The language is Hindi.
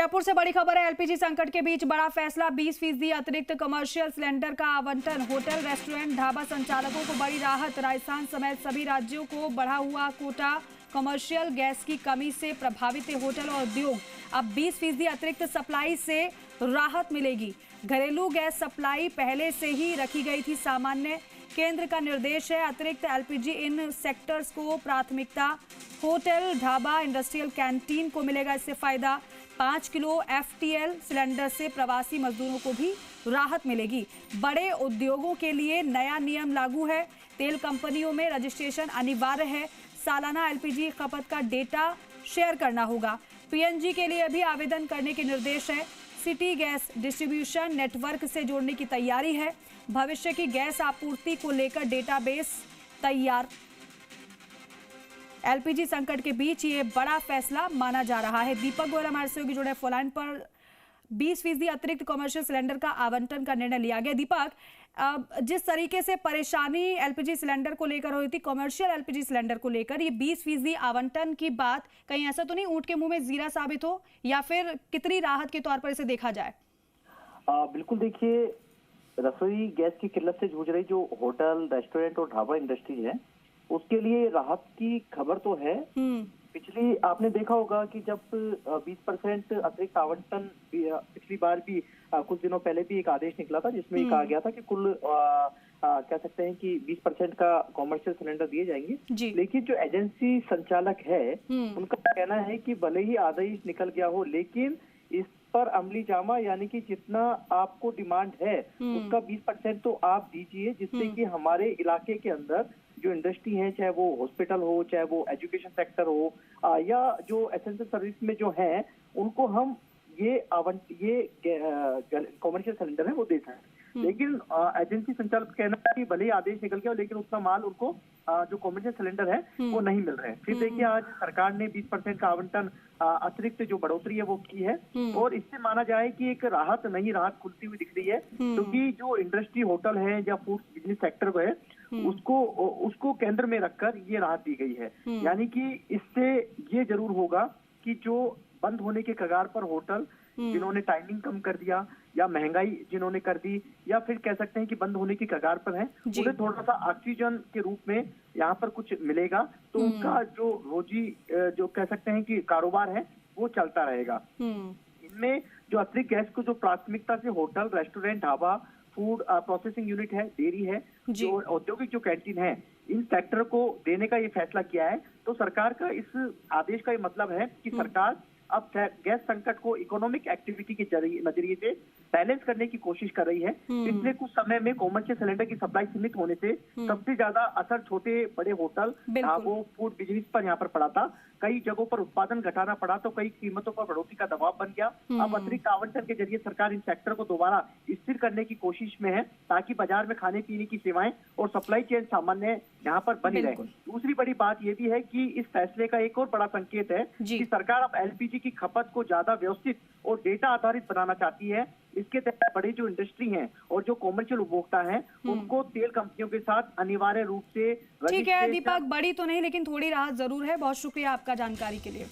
जयपुर से बड़ी खबर है। एलपीजी संकट के बीच बड़ा फैसला, 20% अतिरिक्त कमर्शियल सिलेंडर का आवंटन। होटल, रेस्टोरेंट, ढाबा संचालकों को बड़ी राहत। राजस्थान समेत सभी राज्यों को बढ़ा हुआ कोटा। कमर्शियल गैस की कमी से प्रभावित होटल और उद्योग, अब 20% अतिरिक्त सप्लाई से राहत मिलेगी। घरेलू गैस सप्लाई पहले से ही रखी गई थी सामान्य। केंद्र का निर्देश है, अतिरिक्त एलपीजी इन सेक्टर्स को प्राथमिकता। होटल, ढाबा, इंडस्ट्रियल कैंटीन को मिलेगा इससे फायदा। 5 किलो एफटीएल सिलेंडर से प्रवासी मजदूरों को भी राहत मिलेगी। बड़े उद्योगों के लिए नया नियम लागू है। तेल कंपनियों में रजिस्ट्रेशन अनिवार्य है। सालाना एलपीजी खपत का डेटा शेयर करना होगा। पीएनजी के लिए भी आवेदन करने के निर्देश है। सिटी गैस डिस्ट्रीब्यूशन नेटवर्क से जोड़ने की तैयारी है। भविष्य की गैस आपूर्ति को लेकर डेटाबेस तैयार। एलपीजी संकट के बीच ये बड़ा फैसला माना जा रहा है। दीपक गोयल हमारे सहयोगी जुड़े फोन लाइन पर। 20% अतिरिक्त कमर्शियल सिलेंडर का आवंटन का निर्णय लिया गया। दीपक, जिस तरीके से परेशानी एलपीजी सिलेंडर को लेकर हुई थी, कमर्शियल एलपीजी सिलेंडर को लेकर, ये 20% आवंटन की बात कहीं ऐसा तो नहीं ऊंट के मुंह में जीरा साबित हो, या फिर कितनी राहत के तौर पर इसे देखा जाए? बिल्कुल, देखिए, रसोई गैस की किल्लत से जूझ रही जो होटल, रेस्टोरेंट और ढाबा इंडस्ट्री है, उसके लिए राहत की खबर तो है। पिछली आपने देखा होगा कि जब 20% अतिरिक्त आवंटन पिछली बार भी कुछ दिनों पहले भी एक आदेश निकला था, जिसमें कहा गया था कि कुल कह सकते हैं कि 20% का कॉमर्शियल सिलेंडर दिए जाएंगे। लेकिन जो एजेंसी संचालक है, उनका कहना है कि भले ही आदेश निकल गया हो, लेकिन इस पर अमली जामा, यानी कि जितना आपको डिमांड है उसका 20% तो आप दीजिए, जिससे कि हमारे इलाके के अंदर जो इंडस्ट्री है, चाहे वो हॉस्पिटल हो, चाहे वो एजुकेशन सेक्टर हो, या जो एसेंशियल सर्विस में जो है, उनको हम ये कॉमर्शियल सिलेंडर है वो दे सकते। लेकिन एजेंसी संचालक कहना है कि भले ही आदेश निकल गया, लेकिन उतना माल उनको जो कॉमर्शियल सिलेंडर है वो नहीं मिल रहे हैं। फिर देखिए, आज सरकार ने 20% का आवंटन अतिरिक्त जो बढ़ोतरी है वो की है, और इससे माना जाए कि एक राहत नहीं राहत खुलती हुई दिख रही है, क्योंकि जो इंडस्ट्री, होटल है या फूड बिजनेस सेक्टर है, उसको केंद्र में रखकर ये राहत दी गई है। यानी कि इससे ये जरूर होगा कि जो बंद होने के कगार पर होटल जिन्होंने टाइमिंग कम कर दिया, या महंगाई जिन्होंने कर दी, या फिर कह सकते हैं कि बंद होने की कगार पर है, उन्हें थोड़ा सा ऑक्सीजन के रूप में यहाँ पर कुछ मिलेगा, तो उनका जो रोजी जो कह सकते हैं कि कारोबार है वो चलता रहेगा। इनमें जो अतिरिक्त गैस को जो प्राथमिकता से hotel, restaurant, dhaba, food processing unit है, डेयरी है, जो औद्योगिक जो कैंटीन है, इन सेक्टर को देने का ये फैसला किया है। तो सरकार का इस आदेश का ये मतलब है कि सरकार अब गैस संकट को इकोनॉमिक एक्टिविटी के नजरिए से बैलेंस करने की कोशिश कर रही है। पिछले कुछ समय में कॉमर्शियल सिलेंडर की सप्लाई सीमित होने से सबसे ज्यादा असर छोटे बड़े होटल, वो फूड बिजनेस पर यहाँ पर पड़ा था। कई जगहों पर उत्पादन घटाना पड़ा, तो कई कीमतों पर बढ़ोतरी का दबाव बन गया। अब अतिरिक्त आवंटन के जरिए सरकार इन सेक्टर को दोबारा स्थिर करने की कोशिश में है, ताकि बाजार में खाने पीने की सेवाएं और सप्लाई चेन सामान्य यहाँ पर बनी रहे। दूसरी बड़ी बात यह भी है कि इस फैसले का एक और बड़ा संकेत है कि सरकार अब एलपीजी की खपत को ज्यादा व्यवस्थित और डेटा आधारित बनाना चाहती है। इसके तहत बड़ी जो इंडस्ट्री हैं और जो कॉमर्शियल उपभोक्ता हैं, उनको तेल कंपनियों के साथ अनिवार्य रूप से। ठीक है दीपक, बड़ी तो नहीं लेकिन थोड़ी राहत जरूर है। बहुत शुक्रिया आपका जानकारी के लिए।